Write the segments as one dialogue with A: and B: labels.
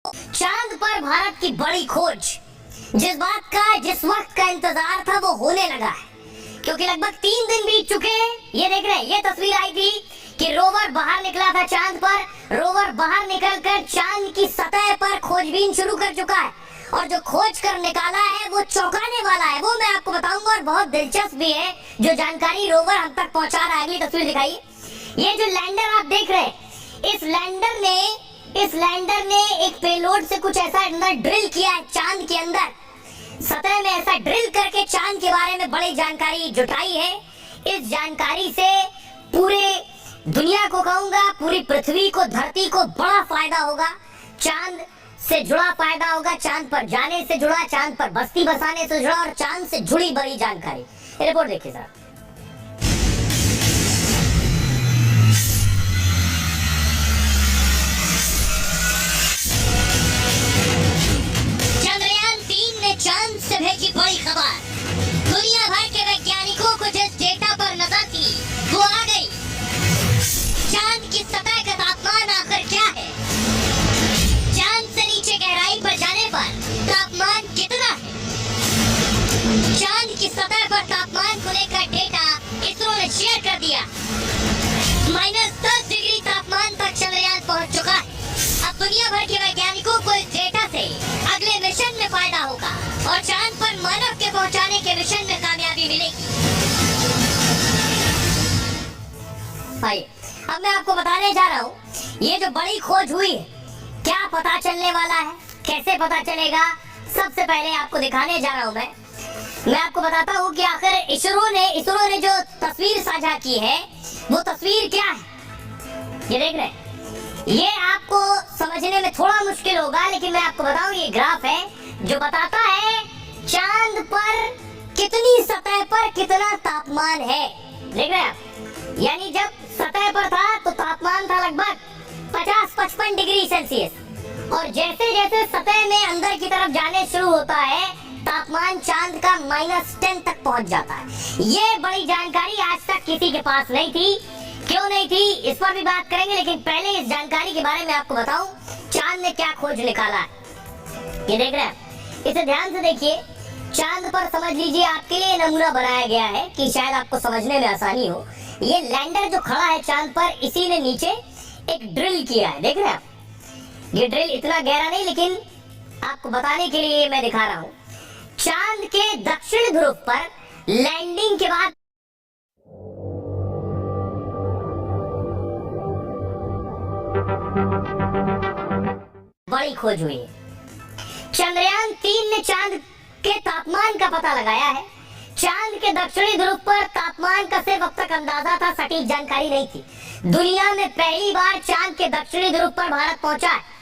A: चांद पर भारत की बड़ी खोज। जिस वक्त का इंतजार था वो होने लगा है, क्योंकि लगभग 3 दिन बीत चुके हैं। ये देख रहे हैं, ये तस्वीर आई थी कि रोवर बाहर निकला था चांद पर। रोवर बाहर निकलकर चांद की सतह पर खोजबीन शुरू कर चुका है, और जो खोज कर निकाला है वो चौंकाने वाला है। वो मैं आपको बताऊंगा, और बहुत दिलचस्प भी है जो जानकारी रोवर हम तक पहुंचा रहा है। अगली तस्वीर दिखाइए। ये जो लैंडर आप देख रहे हैं, इस लैंडर ने एक पेलोड से कुछ ऐसा अंदर ड्रिल किया है चांद के अंदर। सतह में ऐसा ड्रिल करके चांद के बारे में बड़ी जानकारी जुटाई है। इस जानकारी से पूरे दुनिया को कहूंगा, पूरी पृथ्वी को, धरती को बड़ा फायदा होगा। चांद से जुड़ा फायदा होगा, चांद पर जाने से जुड़ा, चांद पर बस्ती बसाने से जुड़ा, और चांद से जुड़ी बड़ी जानकारी। रिपोर्ट देखिए सर। चांद से भेजी बड़ी खबर। दुनिया भर के वैज्ञानिकों को जिस डेटा पर नजर थी वो आ गई। चांद की सतह का तापमान आखिर क्या है? चांद से नीचे गहराई पर जाने पर तापमान कितना है? चांद की सतह पर तापमान को लेकर डेटा इसरो ने शेयर कर दिया। -10 डिग्री तापमान तक चंद्रयान पहुंच चुका है। अब दुनिया भर के वैज्ञानिकों को इस डेटा से अगले मिशन में फायदा होगा, और चांद पर मानव के पहुंचाने के मिशन में कामयाबी मिलेगी। भाई, अब मैं आपको बताने जा रहा हूँ, ये जो बड़ी खोज हुई है, क्या पता चलने वाला है, कैसे पता चलेगा। सबसे पहले आपको दिखाने जा रहा हूँ मैं आपको बताता हूँ कि आखिर इसरो ने जो तस्वीर साझा की है वो तस्वीर क्या है। ये देख रहे हैं, ये आपको समझने में थोड़ा मुश्किल होगा, लेकिन मैं आपको बताऊं, ये ग्राफ है जो बताता है चांद पर कितनी सतह पर कितना तापमान है। देख रहे हैं आप, यानी जब सतह पर था तो तापमान था लगभग 50-55 डिग्री सेल्सियस, और जैसे जैसे सतह में अंदर की तरफ जाने शुरू होता है तापमान चांद का -10 तक पहुंच जाता है। ये बड़ी जानकारी आज तक किसी के पास नहीं थी। क्यों नहीं थी, इस पर भी बात करेंगे, लेकिन पहले इस जानकारी के बारे में आपको बताऊं, चांद ने क्या खोज निकाला है। ये देख रहे हैं, इसे ध्यान से देखिए। चांद पर समझ लीजिए आपके लिए नमूना बनाया गया है कि शायद आपको समझने में आसानी हो। ये लैंडर जो खड़ा है चांद पर, इसी ने नीचे एक ड्रिल किया है। देख रहे हैं आप, ये ड्रिल इतना गहरा नहीं, लेकिन आपको बताने के लिए मैं दिखा रहा हूँ। चांद के दक्षिण ध्रुव पर लैंडिंग के बाद बड़ी खोज हुई है। चंद्रयान 3 ने चांद के तापमान का पता लगाया है। चांद के दक्षिणी ध्रुव पर तापमान का सिर्फ अब तक अंदाजा था, सटीक जानकारी नहीं थी। दुनिया में पहली बार चांद के दक्षिणी ध्रुव पर भारत पहुंचा है।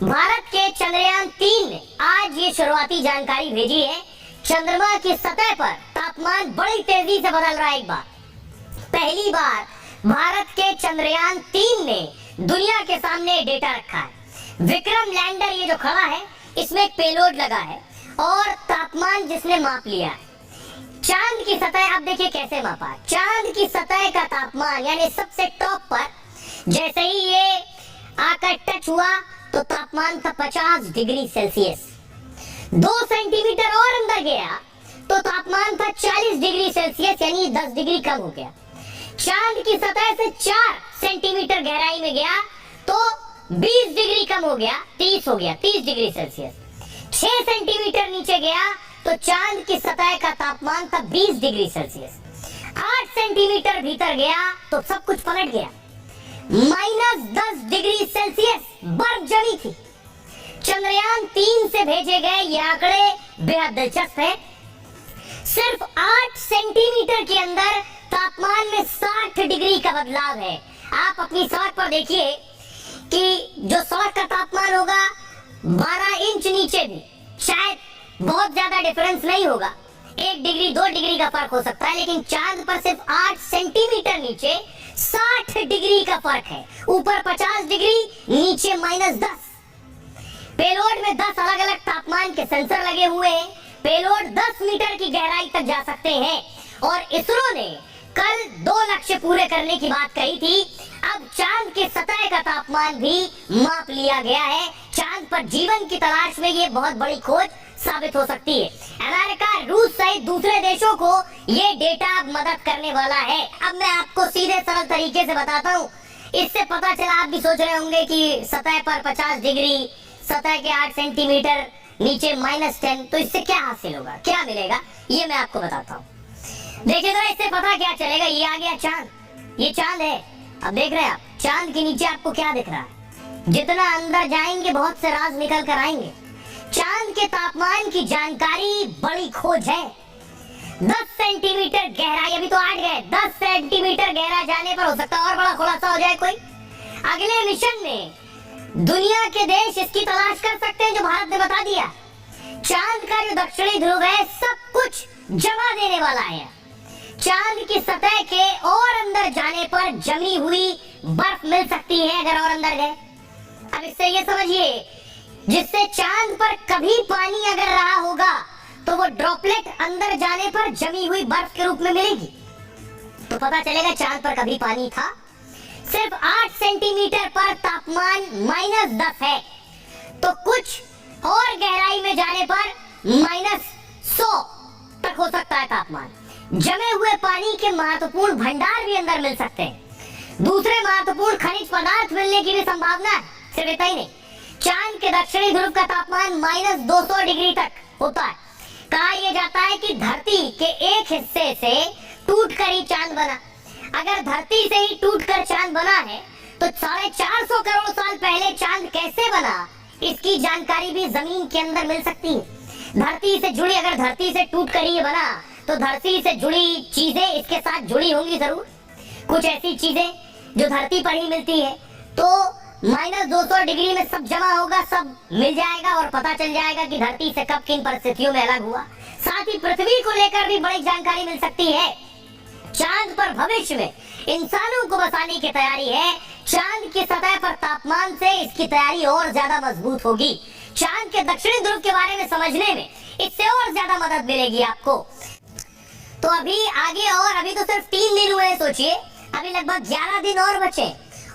A: भारत के चंद्रयान 3 ने आज ये शुरुआती जानकारी भेजी है। चंद्रमा की सतह पर तापमान बड़ी तेजी से बदल रहा है। एक बार पहली बार भारत के चंद्रयान 3 ने दुनिया के सामने डेटा रखा है। विक्रम लैंडर ये जो खड़ा है, इसमें एक पेलोड लगा है, और तापमान जिसने माप लिया है चांद की सतह। आप देखिए कैसे मापा। चांद की सतह का तापमान, यानी सबसे टॉप पर जैसे ही ये आकर टच हुआ तो तापमान था 50 डिग्री सेल्सियस। 2 सेंटीमीटर और अंदर गया तो तापमान था 40 डिग्री सेल्सियस, यानी 10 डिग्री कम हो गया। चांद की सतह से 4 सेंटीमीटर गहराई में गया तो 20 डिग्री कम हो गया, 30 हो गया, 30 डिग्री सेल्सियस। 6 सेंटीमीटर नीचे गया तो चांद की सतह का तापमान था 20 डिग्री सेल्सियस। 8 सेंटीमीटर भीतर गया तो सब कुछ पलट गया, -10 डिग्री सेल्सियस बर्फ जमी थी। चंद्रयान 3 से भेजे गए ये आंकड़े बेहद दिलचस्प है। सिर्फ 8 सेंटीमीटर के अंदर तापमान में 60 डिग्री का बदलाव है। आप अपनी सड़क पर देखिए कि जो सड़क का तापमान होगा 12 इंच नीचे भी शायद बहुत ज्यादा डिफरेंस नहीं होगा, 1 डिग्री 2 डिग्री का फर्क हो सकता है, लेकिन चांद पर सिर्फ 8 सेंटीमीटर नीचे 60 डिग्री का फर्क है। ऊपर 50 डिग्री, नीचे -10। पेलोड में 10 अलग अलग तापमान के सेंसर लगे हुए हैं। पेलोड 10 मीटर की गहराई तक जा सकते हैं, और इसरो ने कल 2 लक्ष्य पूरे करने की बात कही थी, अब चांद की सतह का तापमान भी माप लिया गया है। चांद पर जीवन की तलाश में ये बहुत बड़ी खोज साबित हो सकती है। अमेरिका, रूस सहित दूसरे देशों को ये डेटा मदद करने वाला है। अब मैं आपको सीधे सरल तरीके से बताता हूँ। इससे पता चला, आप भी सोच रहे होंगे कि सतह पर 50 डिग्री, सतह के 8 सेंटीमीटर नीचे -10, तो इससे क्या हासिल होगा, क्या मिलेगा, ये मैं आपको बताता हूँ। देखिए तो इससे पता क्या चलेगा। ये आ गया चांद, ये चांद है। अब देख रहे हैं आप, चांद के नीचे आपको क्या दिख रहा है। जितना अंदर जाएंगे बहुत से राज निकल कर आएंगे। चांद के तापमान की जानकारी बड़ी खोज है। 10 सेंटीमीटर गहराई, अभी तो 8 गए, 10 सेंटीमीटर गहरा जाने पर हो सकता है और बड़ा खुलासा हो जाए कोई। अगले मिशन में दुनिया के देश इसकी तलाश कर सकते हैं, जो भारत ने बता दिया। चांद का जो दक्षिणी ध्रुव है सब कुछ जमा देने वाला है। चांद की सतह के और अंदर जाने पर जमी हुई बर्फ मिल सकती है अगर और अंदर गए। अब इससे ये समझिए, जिससे चांद पर कभी पानी अगर रहा होगा तो वो ड्रॉपलेट अंदर जाने पर जमी हुई बर्फ के रूप में मिलेगी। तो पता चलेगा चांद पर कभी पानी था। सिर्फ 8 सेंटीमीटर पर तापमान -10 है, तो कुछ और गहराई में जाने पर -100 तक हो सकता है तापमान। जमे हुए पानी के महत्वपूर्ण भंडार भी अंदर मिल सकते हैं। दूसरे महत्वपूर्ण खनिज पदार्थ मिलने की भी संभावना है। सिर्फ इतना ही नहीं, चांद के दक्षिणी ध्रुव का तापमान -200 डिग्री तक होता है। कहा यह जाता है कि धरती के एक हिस्से से टूटकर ही चांद बना। अगर धरती से ही टूटकर चांद बना है तो 450 करोड़ साल पहले चांद कैसे बना, इसकी जानकारी भी जमीन के अंदर मिल सकती है। धरती से जुड़ी, अगर धरती से टूटकर ही बना तो धरती से जुड़ी चीजें इसके साथ जुड़ी होंगी जरूर। कुछ ऐसी चीजें जो धरती पर ही मिलती है। तो -200 डिग्री में सब जमा होगा, सब मिल जाएगा और पता चल जाएगा कि धरती से कब किन परिस्थितियों में अलग हुआ। साथ ही पृथ्वी को लेकर भी बड़ी जानकारी मिल सकती है। चांद पर भविष्य में इंसानों को बसाने की तैयारी है। चांद की सतह पर तापमान से इसकी तैयारी और ज्यादा मजबूत होगी। चांद के दक्षिणी ध्रुव के बारे में समझने में इससे और ज्यादा मदद मिलेगी आपको। तो अभी आगे, और अभी तो सिर्फ 3 दिन हुए हैं, सोचिए अभी लगभग 11 दिन और बचे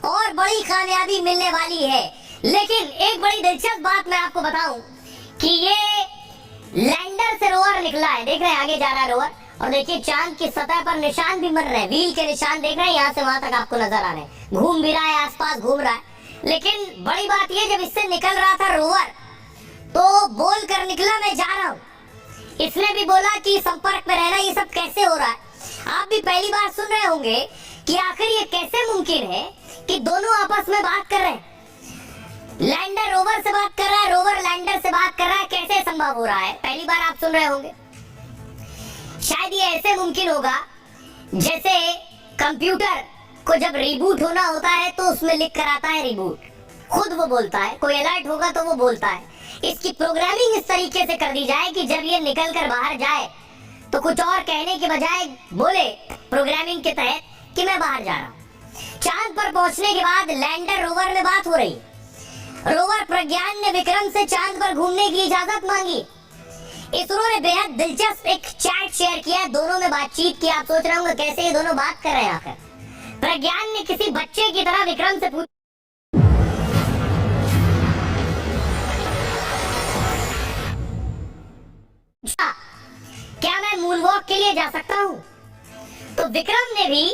A: और बड़ी कामयाबी मिलने वाली है। लेकिन एक बड़ी दिलचस्प बात मैं आपको बताऊं कि ये लैंडर से रोवर निकला है। देख रहे हैं आगे जा रहा है रोवर, और देखिए चांद की सतह पर निशान भी बन रहे हैं। व्हील के निशान देख रहे हैं, यहाँ से वहां तक आपको नजर आ रहे हैं। घूम भी रहा है, आसपास घूम रहा है। लेकिन बड़ी बात यह, जब इससे निकल रहा था रोवर तो बोल कर निकला मैं जा रहा हूँ। इसने भी बोला कि संपर्क में रहना, ये सब कैसे हो रहा है। आप भी पहली बार सुन रहे होंगे कि आखिर ये कैसे मुमकिन है कि दोनों आपस में बात कर रहे हैं। लैंडर रोवर से बात कर रहा है, रोवर लैंडर से बात कर रहा है, कैसे संभव हो रहा है, पहली बार आप सुन रहे होंगे। शायद ये ऐसे मुमकिन होगा जैसे कंप्यूटर को जब रिबूट होना होता है तो उसमें लिख कर आता है रिबूट, खुद वो बोलता है। कोई अलर्ट होगा तो वो बोलता है। इसकी प्रोग्रामिंग इस तरीके से कर दी जाए कि जब ये निकल कर बाहर जाए तो कुछ और कहने के बजाय बोले प्रोग्रामिंग के तहत कि मैं बाहर जा रहा हूं। चांद पर पहुंचने के बाद लैंडर रोवर में बात हो रही। रोवर प्रज्ञान ने विक्रम से चांद पर घूमने की इजाजत मांगी। इसरो ने बेहद दिलचस्प एक चैट शेयर किया, दोनों में बातचीत की। आप सोच रहे होंगे कैसे ये दोनों बात कर रहे हैं। आखिर प्रज्ञान ने किसी बच्चे की तरह विक्रम से पूछा, क्या मैं मून वॉक के लिए जा सकता हूँ? तो विक्रम ने भी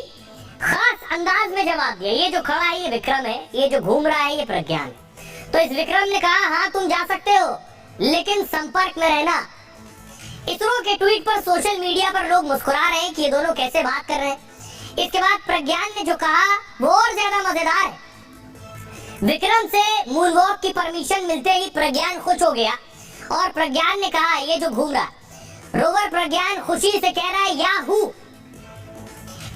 A: खास अंदाज में जवाब दिया। ये जो खड़ा है ये विक्रम है, ये जो घूम रहा है ये प्रज्ञान है। तो इस विक्रम ने कहा हाँ तुम जा सकते हो, लेकिन संपर्क में रहना। इसरो के ट्वीट पर सोशल मीडिया पर लोग मुस्कुरा रहे हैं कि ये दोनों कैसे बात कर रहे हैं। इसके बाद प्रज्ञान ने जो कहा वो और ज्यादा मजेदार है। विक्रम से मून वॉक की परमिशन मिलते ही प्रज्ञान खुश हो गया और प्रज्ञान ने कहा ये जो घूम रहा। रोवर प्रज्ञान खुशी से कह रहा है याहू।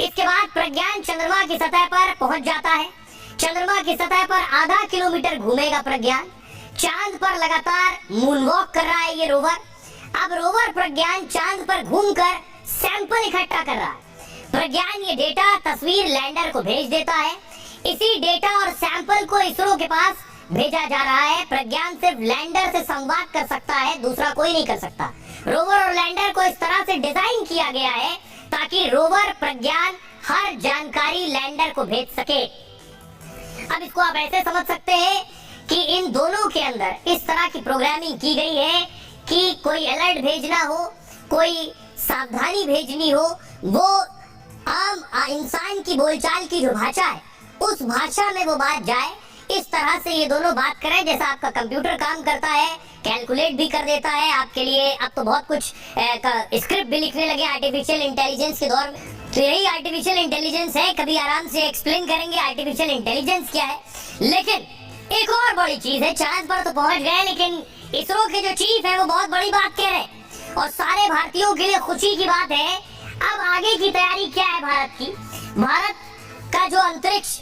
A: इसके बाद प्रज्ञान चंद्रमा की सतह पर पहुंच जाता है। चंद्रमा की सतह पर आधा किलोमीटर घूमेगा प्रज्ञान। चांद पर लगातार मून वॉक कर रहा है ये रोवर। अब रोवर प्रज्ञान चांद पर घूमकर सैंपल इकट्ठा कर रहा है। प्रज्ञान ये डेटा तस्वीर लैंडर को भेज देता है। इसी डेटा और सैंपल को इसरो के पास भेजा जा रहा है। प्रज्ञान सिर्फ लैंडर से संवाद कर सकता है, दूसरा कोई नहीं कर सकता। रोवर और लैंडर को इस तरह से डिजाइन किया गया है ताकि रोवर प्रज्ञान हर जानकारी लैंडर को भेज सके। अब इसको आप ऐसे समझ सकते हैं कि इन दोनों के अंदर इस तरह की प्रोग्रामिंग की गई है कि कोई अलर्ट भेजना हो, कोई सावधानी भेजनी हो, वो आम इंसान की बोलचाल की जो भाषा है उस भाषा में वो बात जाए। इस तरह से ये दोनों बात करें जैसा आपका कंप्यूटर काम करता है, कैलकुलेट भी कर देता है आपके लिए। अब तो बहुत कुछ स्क्रिप्ट भी लिखने लगे आर्टिफिशियल इंटेलिजेंस के दौर में। तो यही आर्टिफिशियल इंटेलिजेंस है, कभी आराम से एक्सप्लेन करेंगे आर्टिफिशियल इंटेलिजेंस क्या है। लेकिन एक और बड़ी चीज है, चांद पर तो पहुंच गए लेकिन इसरो के जो चीफ है वो बहुत बड़ी बात कह रहे हैं और सारे भारतीयों के लिए खुशी की बात है। अब आगे की तैयारी क्या है भारत की? भारत का जो अंतरिक्ष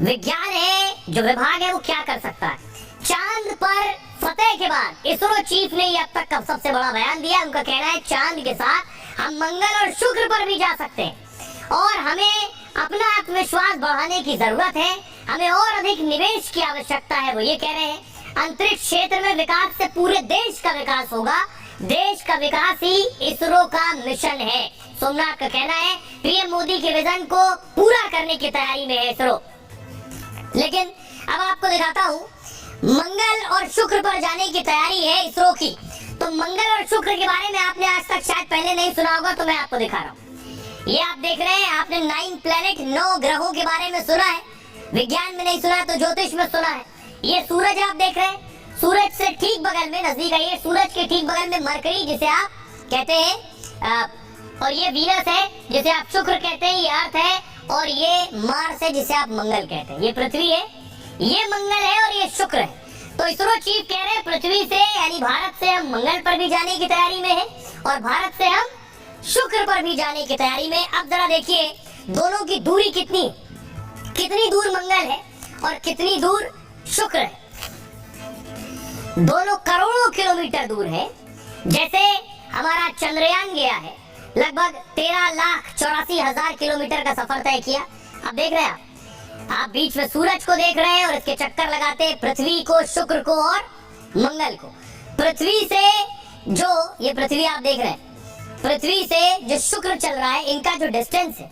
A: विज्ञान है, जो विभाग है, वो क्या कर सकता है? चांद पर फतेह के बाद इसरो चीफ ने अब तक का सबसे बड़ा बयान दिया। उनका कहना है चांद के साथ हम मंगल और शुक्र पर भी जा सकते हैं और हमें अपना आत्मविश्वास बढ़ाने की जरूरत है, हमें और अधिक निवेश की आवश्यकता है। वो ये कह रहे हैं अंतरिक्ष क्षेत्र में विकास से पूरे देश का विकास होगा, देश का विकास ही इसरो का मिशन है। सोमनाथ का कहना है पीएम मोदी के विजन को पूरा करने की तैयारी में है इसरो। लेकिन अब आपको दिखाता हूँ, मंगल और शुक्र पर जाने की तैयारी है इसरो की। तो मंगल और शुक्र के बारे में आपने आज तक शायद पहले नहीं सुना होगा, तो मैं आपको दिखा रहा हूँ। ये आप देख रहे हैं, आपने 9 प्लेनेट 9 ग्रहों के बारे में सुना है, विज्ञान में नहीं सुना तो ज्योतिष में सुना है। ये सूरज आप देख रहे हैं, सूरज से ठीक बगल में नजदीक आइए, सूरज के ठीक बगल में मरकरी जिसे आप कहते हैं, और ये वीनस है जिसे आप शुक्र कहते हैं, ये अर्थ है, और ये मार्स है जिसे आप मंगल कहते हैं। ये पृथ्वी है, ये मंगल है और ये शुक्र है। तो इसरो चीफ कह रहे हैं पृथ्वी से यानी भारत से हम मंगल पर भी जाने की तैयारी में है और भारत से हम शुक्र पर भी जाने की तैयारी में। अब जरा देखिए दोनों की दूरी कितनी दूर मंगल है और कितनी दूर शुक्र है। दोनों करोड़ों किलोमीटर दूर है। जैसे हमारा चंद्रयान गया है, लगभग 13,84,000 किलोमीटर का सफर तय किया। अब देख रहे हैं आप बीच में सूरज को देख रहे हैं और इसके चक्कर लगाते हैं पृथ्वी को, शुक्र को और मंगल को। पृथ्वी से जो ये पृथ्वी आप देख रहे हैं, पृथ्वी से जो शुक्र चल रहा है, इनका जो डिस्टेंस है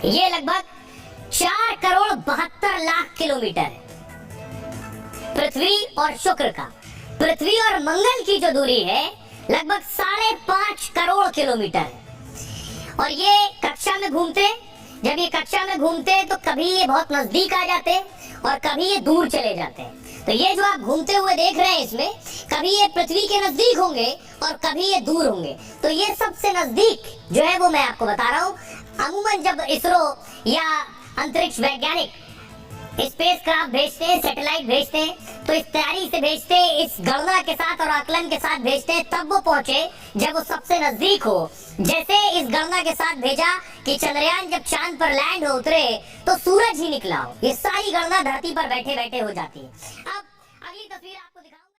A: ये लगभग 4,72,00,000 किलोमीटर है पृथ्वी और शुक्र का। पृथ्वी और मंगल की जो दूरी है लगभग 5.5 करोड़ किलोमीटर है। और ये कक्षा में घूमते, जब ये कक्षा में घूमते हैं तो कभी ये बहुत नजदीक आ जाते हैं और कभी ये दूर चले जाते हैं। तो ये जो आप घूमते हुए देख रहे हैं, इसमें कभी ये पृथ्वी के नजदीक होंगे और कभी ये दूर होंगे। तो ये सबसे नजदीक जो है वो मैं आपको बता रहा हूँ। अमूमन जब इसरो या अंतरिक्ष वैज्ञानिक स्पेसक्राफ्ट भेजते हैं, सैटेलाइट भेजते हैं, तो इस तैयारी से भेजते हैं, इस गणना के साथ और आकलन के साथ भेजते हैं, तब वो पहुंचे जब वो सबसे नजदीक हो। जैसे इस गणना के साथ भेजा कि चंद्रयान जब चांद पर लैंड हो उतरे तो सूरज ही निकला हो। ये सारी गणना धरती पर बैठे बैठे हो जाती है। अब अगली तस्वीर आपको दिखा